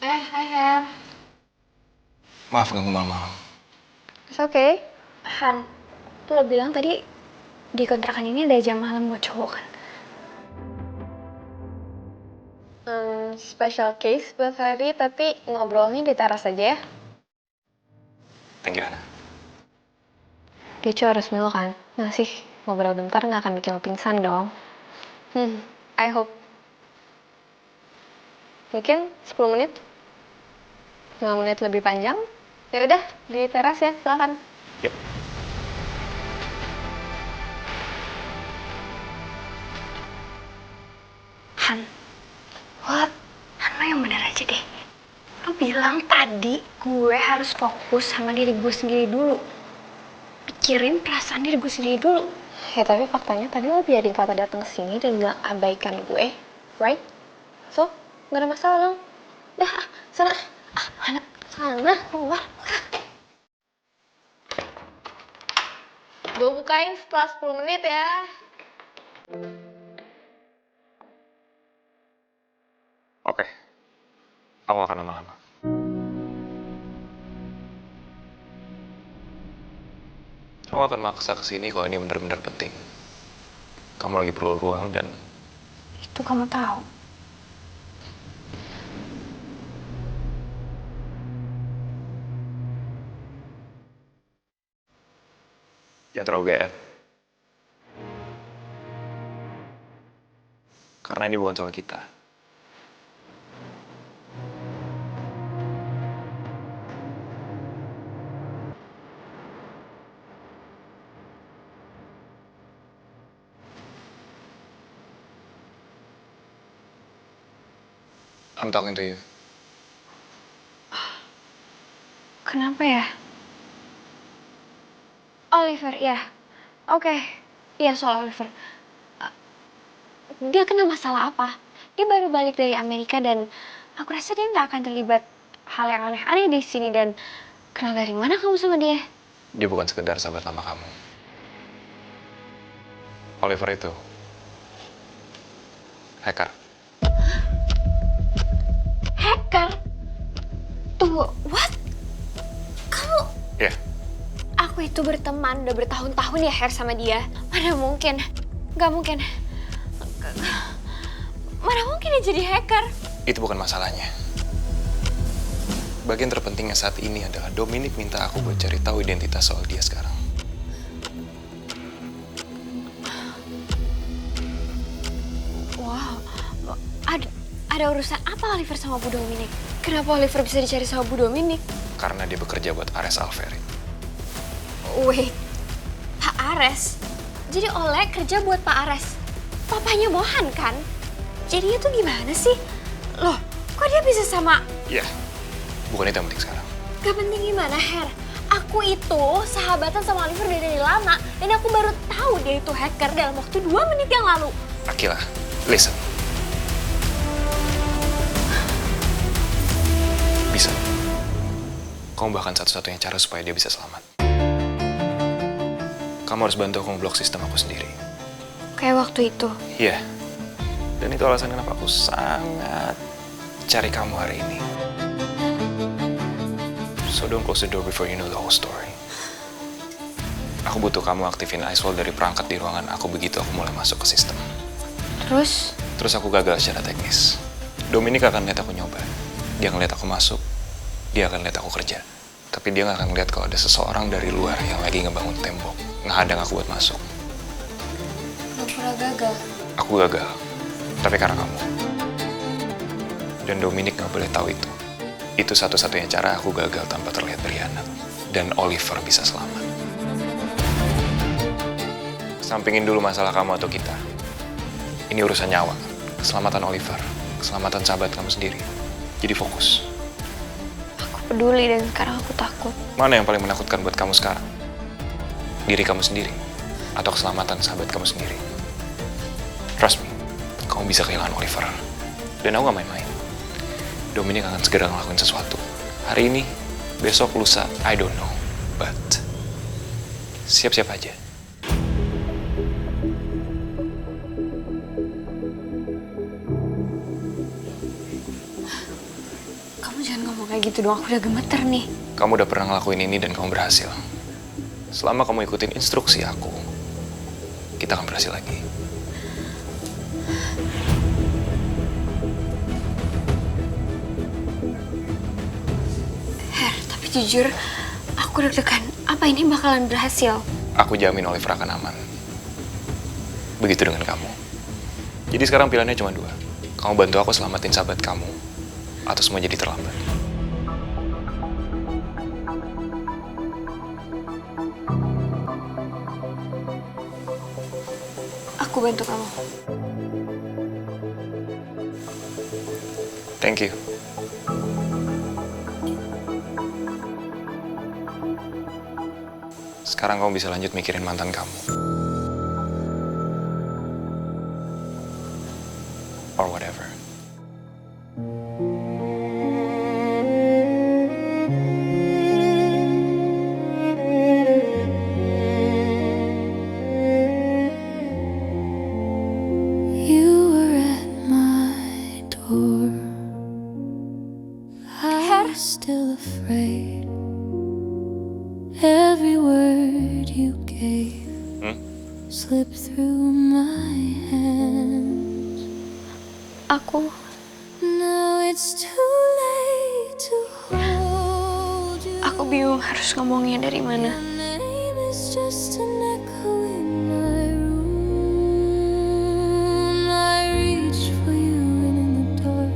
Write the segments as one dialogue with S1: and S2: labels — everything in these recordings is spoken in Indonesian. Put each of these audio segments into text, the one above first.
S1: Hai Her.
S2: Maaf ganggu malam-malam.
S1: It's okay. Han, lo bilang tadi di kontrakan ini ada jam malam buat cowok kan? Special case buat Ferry, tapi ngobrolnya di teras aja ya.
S2: Thank you, Hana.
S1: Dia cowok resmi lo kan? Nggak sih, ngobrol bentar nggak akan bikin lo pingsan dong. I hope. Mungkin 10 menit? 5 menit lebih panjang? Ya udah, di teras ya, silakan.
S2: Yep.
S1: Han, what? Han, lo yang bener aja deh. Lo bilang tadi gue harus fokus sama diri gue sendiri dulu. Pikirin perasaan diri gue sendiri dulu. Ya tapi faktanya tadi lo biarin papa datang ke sini dan nggak abaikan gue, right? So, nggak ada masalah dong. Dah, sana. Sana, keluar. Gue bukain setelah 10 menit ya.
S2: Oke. Aku akan lama-lama. Aku akan maksa kesini kalau ini benar-benar penting. Kamu lagi perlu ruang dan
S1: Itu kamu tahu.
S2: jangan terlalu GR. Karena ini bukan soal kita. I'm talking to you.
S1: Kenapa ya? Oliver, ya. Oke. Iya, soal Oliver. Dia kena masalah apa? Dia baru balik dari Amerika dan aku rasa dia nggak akan terlibat hal yang aneh-aneh di sini. Dan kenal dari mana kamu sama dia?
S2: Dia bukan sekedar sahabat lama kamu. Oliver itu hacker.
S1: Hacker? Tunggu, what? Kamu...
S2: Ya, yeah.
S1: Aku itu berteman udah bertahun-tahun ya, Her, sama dia. Mana mungkin? Gak mungkin. Mana mungkin dia jadi hacker?
S2: Itu bukan masalahnya. Bagian terpentingnya saat ini adalah Dominic minta aku buat cari tahu identitas soal dia sekarang.
S1: Wow, ada urusan apa Oliver sama Bu Dominic? Kenapa Oliver bisa dicari sama Bu Dominic?
S2: Karena dia bekerja buat Ares Alverit.
S1: Wait, Pak Ares? Jadi Oleh kerja buat Pak Ares? Papanya Mohan kan? Jadi itu gimana sih? Loh, kok dia bisa sama...
S2: Ya, bukan itu yang penting sekarang.
S1: Gak penting gimana, Her? Aku itu sahabatan sama Oliver dari lama dan aku baru tahu dia itu hacker dalam waktu 2 menit yang lalu.
S2: Akila, listen. Bisa. Kamu bahkan satu-satunya cara supaya dia bisa selamat. Kamu harus bantu aku ngeblok sistem aku sendiri.
S1: Kayak waktu itu.
S2: Iya. Dan itu alasan kenapa aku sangat cari kamu hari ini. So don't close the door before you know the whole story. Aku butuh kamu aktifin Icewall dari perangkat di ruangan aku begitu aku mulai masuk ke sistem.
S1: Terus?
S2: Terus aku gagal secara teknis. Dominic akan lihat aku nyoba. Dia akan lihat aku masuk. Dia akan lihat aku kerja. Tapi dia gak akan lihat kalau ada seseorang dari luar yang lagi ngebangun tembok. Ngehadang aku buat masuk.
S1: Kamu pernah gagal?
S2: Aku gagal. Tapi karena kamu. Dan Dominic gak boleh tahu itu. Itu satu-satunya cara aku gagal tanpa terlihat berkhianat. Dan Oliver bisa selamat. Sampingin dulu masalah kamu atau kita. Ini urusan nyawa. Keselamatan Oliver. Keselamatan sahabat kamu sendiri. Jadi fokus.
S1: Aku peduli dan sekarang aku takut.
S2: Mana yang paling menakutkan buat kamu sekarang? Diri kamu sendiri? Atau keselamatan sahabat kamu sendiri? Trust me. Kamu bisa kehilangan Oliver. Dan aku gak main-main. Dominic akan segera ngelakuin sesuatu. Hari ini, besok, lusa, I don't know. But, siap-siap aja.
S1: Kamu kayak gitu dong, aku udah gemeter nih.
S2: Kamu udah pernah ngelakuin ini dan kamu berhasil. Selama kamu ikutin instruksi aku, kita akan berhasil lagi.
S1: Her, tapi jujur, aku deg-degan. Apa ini bakalan berhasil?
S2: Aku jamin Oliver akan aman. Begitu dengan kamu. Jadi sekarang pilihannya cuma dua. Kamu bantu aku selamatin sahabat kamu, atau semua jadi terlambat.
S1: Aku bantu kamu.
S2: Thank you. Sekarang kamu bisa lanjut mikirin mantan kamu. Or whatever.
S3: You were at my door. I was still afraid. Every word you gave slipped through my hands.
S1: Aku
S3: Now it's too late to hold you.
S1: Aku bingung harus ngomongnya dari mana.
S3: Your name is just an echo in my room. I reach for you in the dark,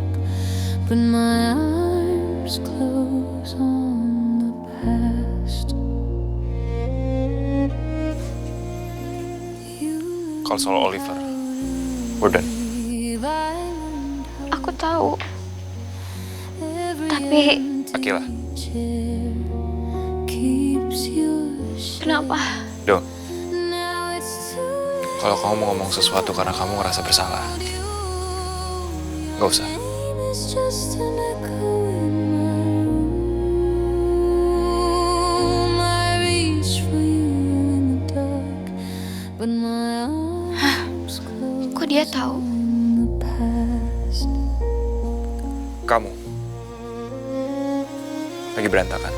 S3: but my arms close on the past.
S2: Kalau soal Oliver, we're done.
S1: Aku tahu. Tapi
S2: Akila,
S1: kenapa?
S2: Do. Kalau kamu mau ngomong sesuatu karena kamu ngerasa bersalah, nggak usah.
S1: Kok dia tahu?
S2: Kamu lagi berantakan.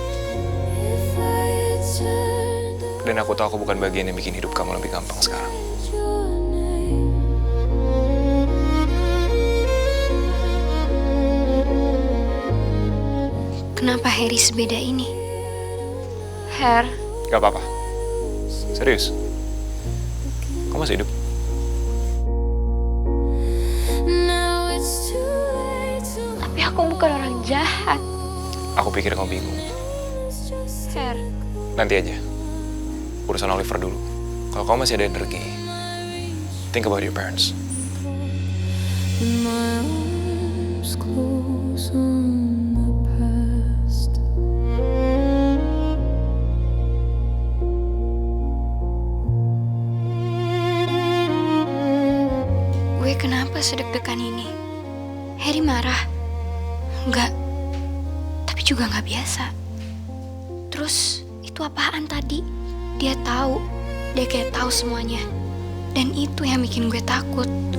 S2: Dan aku tahu aku bukan bagian yang bikin hidup kamu lebih gampang sekarang.
S1: Kenapa Harry sebeda ini? Her,
S2: Gak apa-apa. Serius. Kamu masih hidup.
S1: tapi aku bukan orang jahat.
S2: Aku pikir kamu bingung.
S1: Her,
S2: Nanti aja. Urusan Oliver dulu. Kalau kamu masih ada energi, think about your parents.
S1: gue kenapa sedek-dekan ini? Harry marah? Enggak. Tapi juga nggak biasa. Terus itu apaan tadi? Dia tahu. Dia kayak tahu semuanya. Dan itu yang bikin gue takut.